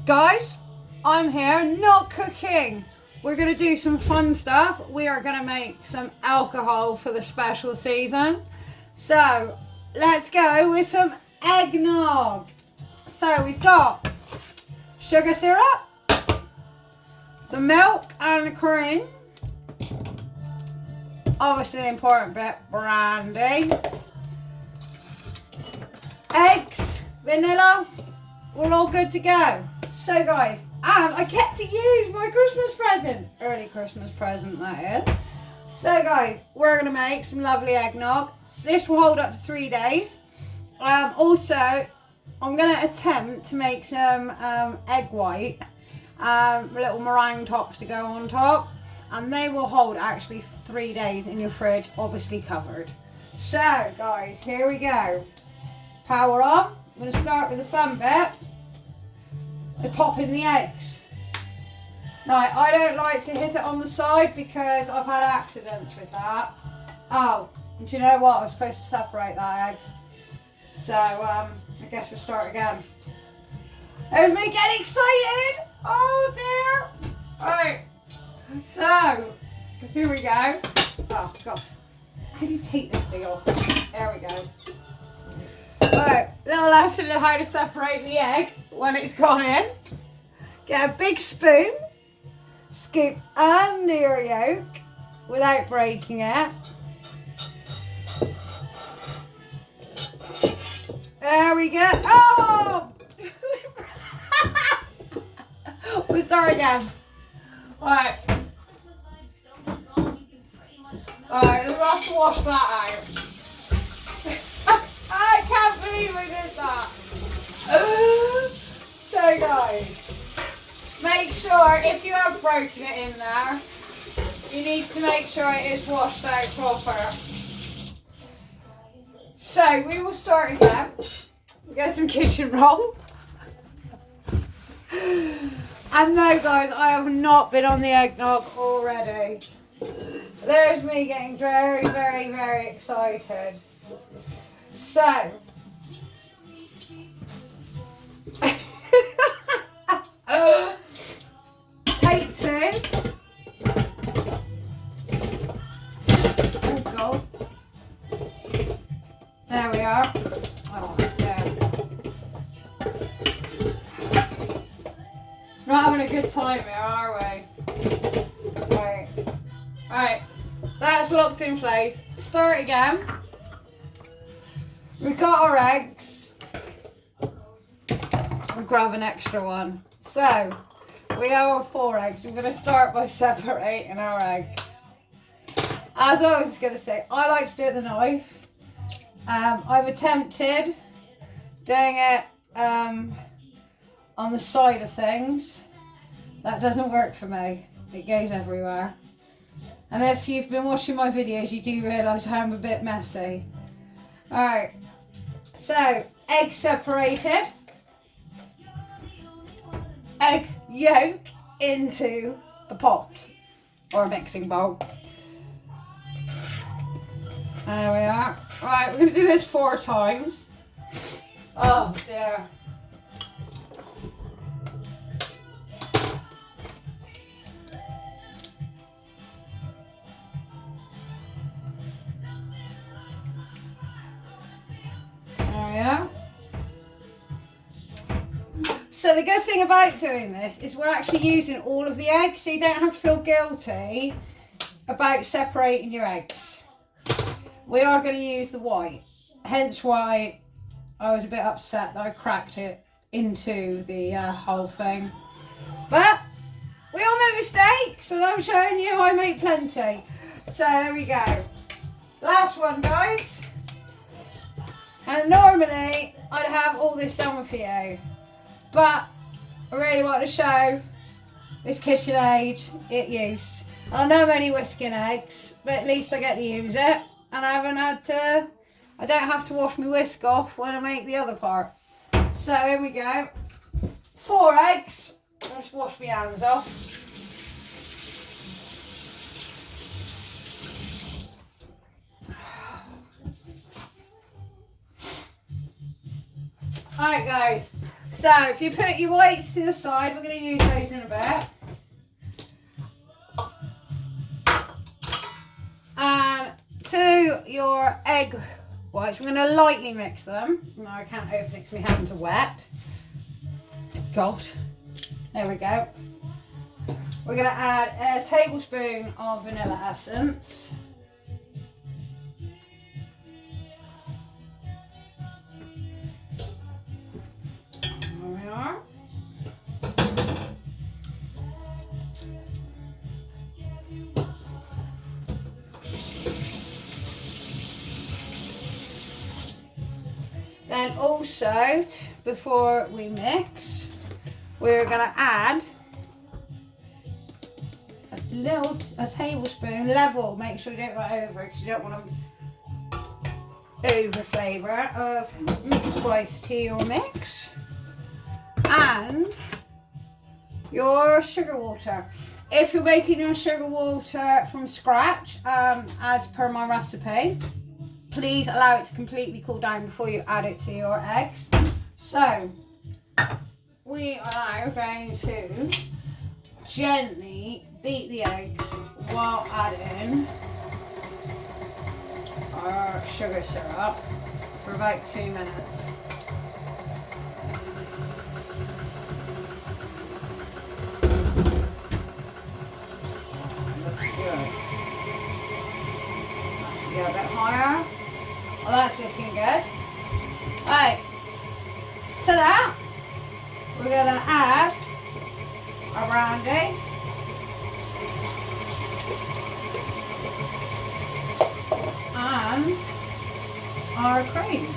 Guys, I'm here not cooking. We're going to do some fun stuff. We are going to make some alcohol for the special season. So let's go with some eggnog. So we've got sugar syrup, the milk and the cream. Obviously the important bit, brandy. Eggs, vanilla, we're all good to go. So guys, and I get to use my Christmas present. Early Christmas present, that is. So guys, we're going to make some lovely eggnog. This will hold up to 3 days. Also, I'm going to attempt to make some egg white. Little meringue tops to go on top. And they will hold actually 3 days in your fridge, obviously covered. So guys, here we go. Power on. I'm going to start with the fun bit. Of popping the eggs. Now, I don't like to hit it on the side because I've had accidents with that. Oh, do you know what? I was supposed to separate that egg. So, I guess we'll start again. There's me getting excited. Oh dear. Alright. So, here we go. Oh gosh. How do you take this thing off? There we go. Alright, little lesson on how to separate the egg when it's gone in. Get a big spoon, scoop under your yolk without breaking it. There we go. Oh! We'll start again. Alright. Alright, let's have to wash that out. I can't believe I did that. So guys, make sure if you have broken it in there, you need to make sure it is washed out proper. So we will start again. We'll get some kitchen roll. And no guys, I have not been on the eggnog already. There's me getting very, very, very excited. So, take 2. Oh God. There we are. Oh, dear. Not having a good time here, are we? Right. That's locked in place. Start again. We've got our eggs. We'll grab an extra one. So, we have our 4 eggs. We're going to start by separating our eggs. As I was going to say, I like to do it with a knife. I've attempted doing it on the side of things. That doesn't work for me. It goes everywhere. And if you've been watching my videos, you do realise I'm a bit messy. Alright. So, egg separated, egg yolk into the pot or mixing bowl. There we are. Right, we're going to do this 4 times. Oh dear. So the good thing about doing this is we're actually using all of the eggs, so you don't have to feel guilty about separating your eggs. We are going to use the white, hence why I was a bit upset that I cracked it into the whole thing. But we all make mistakes, and I'm showing you I make plenty. So there we go. Last one, guys. And normally I'd have all this done for you. But I really want to show this KitchenAid it use. I know I'm only whisking eggs, but at least I get to use it. And I don't have to wash my whisk off when I make the other part. So here we go. 4 eggs. I'll just wash my hands off. Alright guys, So if you put your whites to the side, we're going to use those in a bit. And to your egg whites, we're going to lightly mix them. No, I can't open it because my hands are wet. God. There we go. We're going to add a tablespoon of vanilla essence. There we are. Then also, before we mix, we're going to add a tablespoon level. Make sure you don't go over because you don't want to over flavour of mixed spice to your mix. And your sugar water. If you're making your sugar water from scratch, as per my recipe, please allow it to completely cool down before you add it to your eggs. So, we are now going to gently beat the eggs while adding our sugar syrup for about 2 minutes. Looks good. Go a bit higher. Well, that's looking good. Right, to that, we're going to add our brandy. And our cream.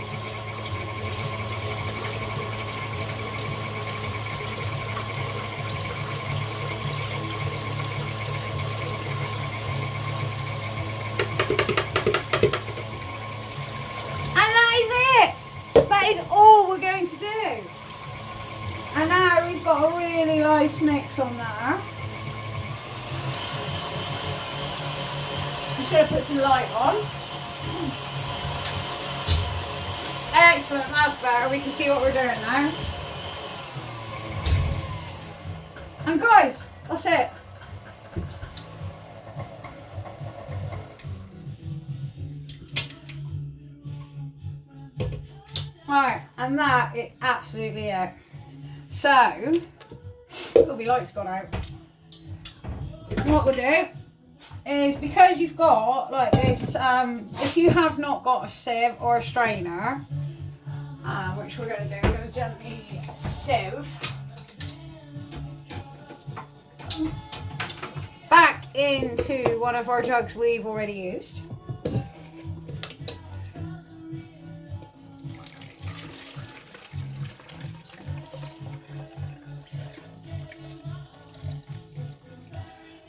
That is all we're going to do. And now we've got a really nice mix on there. I'm just going to put some light on. Excellent, that's better. We can see what we're doing now. And guys, that's it. Right, and that is absolutely it. So, oh, my light's gone out. What we'll do is, because you've got like this, if you have not got a sieve or a strainer, which we're going to do, we're going to gently sieve back into one of our jugs we've already used.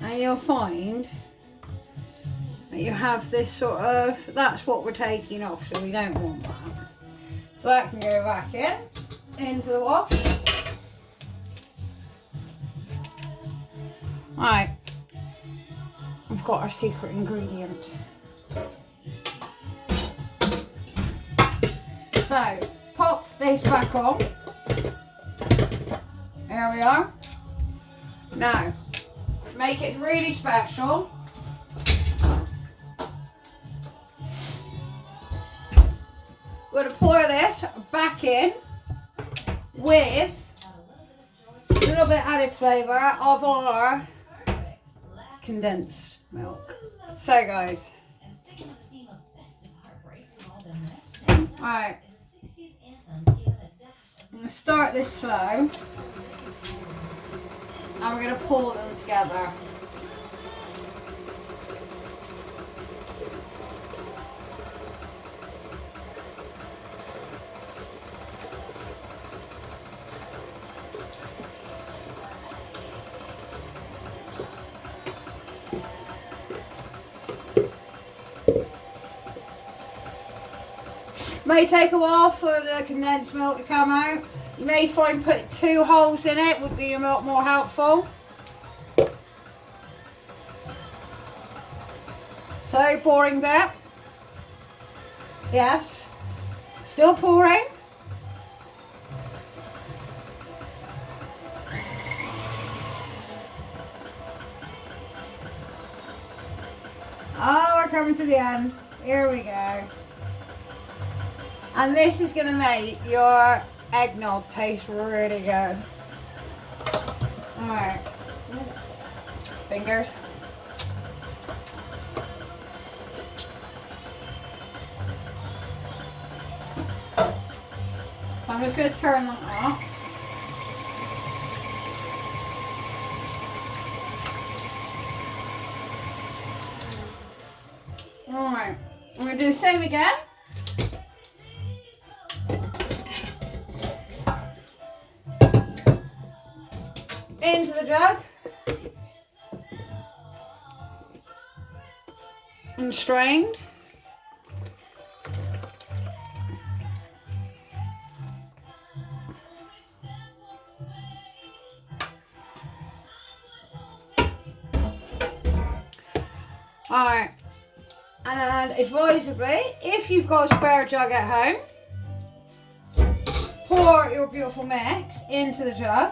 And you'll find that you have this sort of, that's what we're taking off, so we don't want that. So that can go back into the wash. Right, we've got our secret ingredient. So, pop this back on. There we are. Now, make it really special. We're going to pour this back in with a little bit added flavour of our condensed milk. So guys, right, I'm going to start this slow. And we're going to pour them together. May take a while for the condensed milk to come out. You may find putting 2 holes in it would be a lot more helpful. So, pouring bit. Yes. Still pouring. coming to the end. Here we go. And this is going to make your eggnog taste really good. Alright. Fingers. I'm just going to turn that off. Alright, I'm going to do the same again. Into the jug. And strained. Alright, and advisably, if you've got a spare jug at home, pour your beautiful mix into the jug.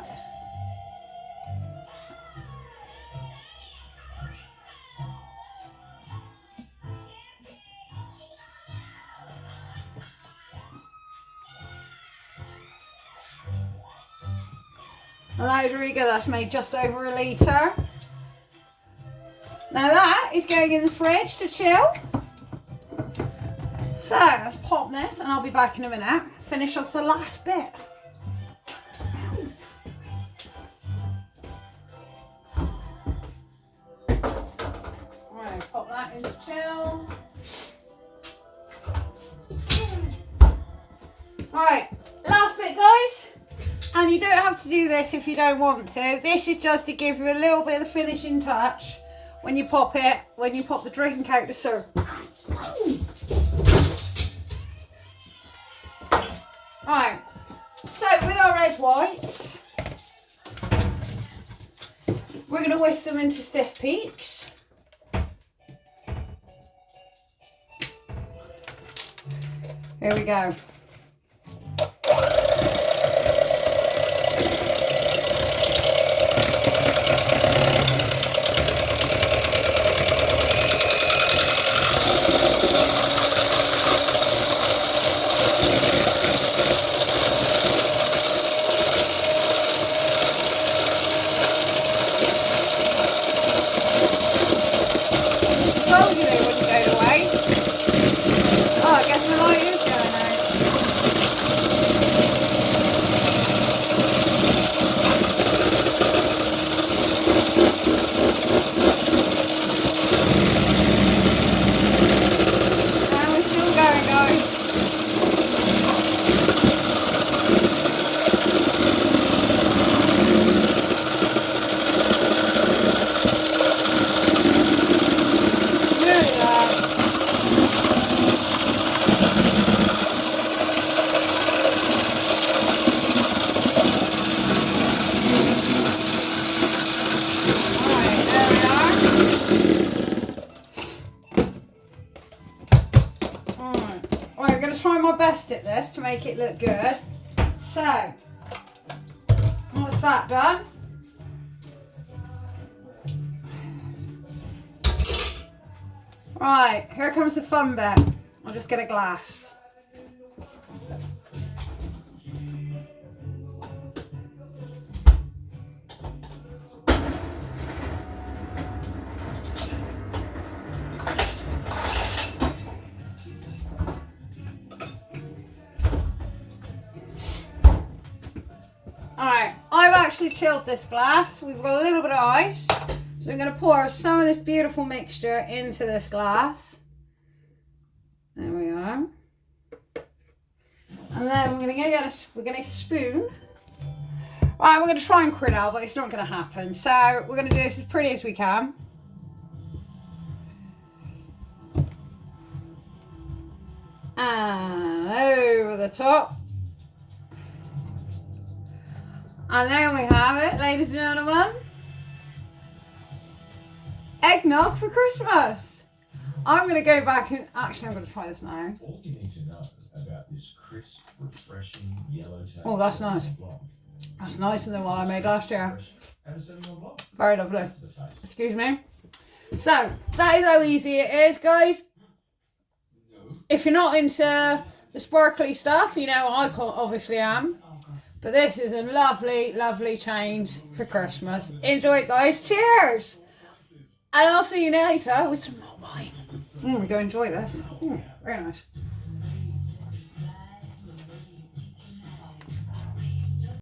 And that is really good, that's made just over a litre. Now that is going in the fridge to chill. So let's pop this and I'll be back in a minute. Finish off the last bit. Right, pop that into chill. Alright, last bit guys. And you don't have to do this if you don't want to. This is just to give you a little bit of the finishing touch. When you pop the drink out to serve. Alright, so with our egg whites, we're going to whisk them into stiff peaks. Here we go. Best at this to make it look good. So what's that done? Right, here comes the fun bit. I'll just get a glass. Alright, I've actually chilled this glass. We've got a little bit of ice. So I'm going to pour some of this beautiful mixture into this glass. There we are. And then we're going to get a spoon. Right, we're going to try and crit out, but it's not going to happen. So we're going to do this as pretty as we can. And over the top. And there we have it, ladies and gentlemen. Eggnog for Christmas. I'm going to go back and... Actually, I'm going to try this now. All you need to know about this crisp, refreshing yellow taste. Oh, that's nice. That's nicer than what I made last year. And it's only one block. Very lovely. Excuse me. So, that is how easy it is, guys. If you're not into the sparkly stuff, you know, obviously am. But this is a lovely, lovely change for Christmas. Enjoy it, guys. Cheers! And I'll see you later with some more wine. We're going to enjoy this. Very nice.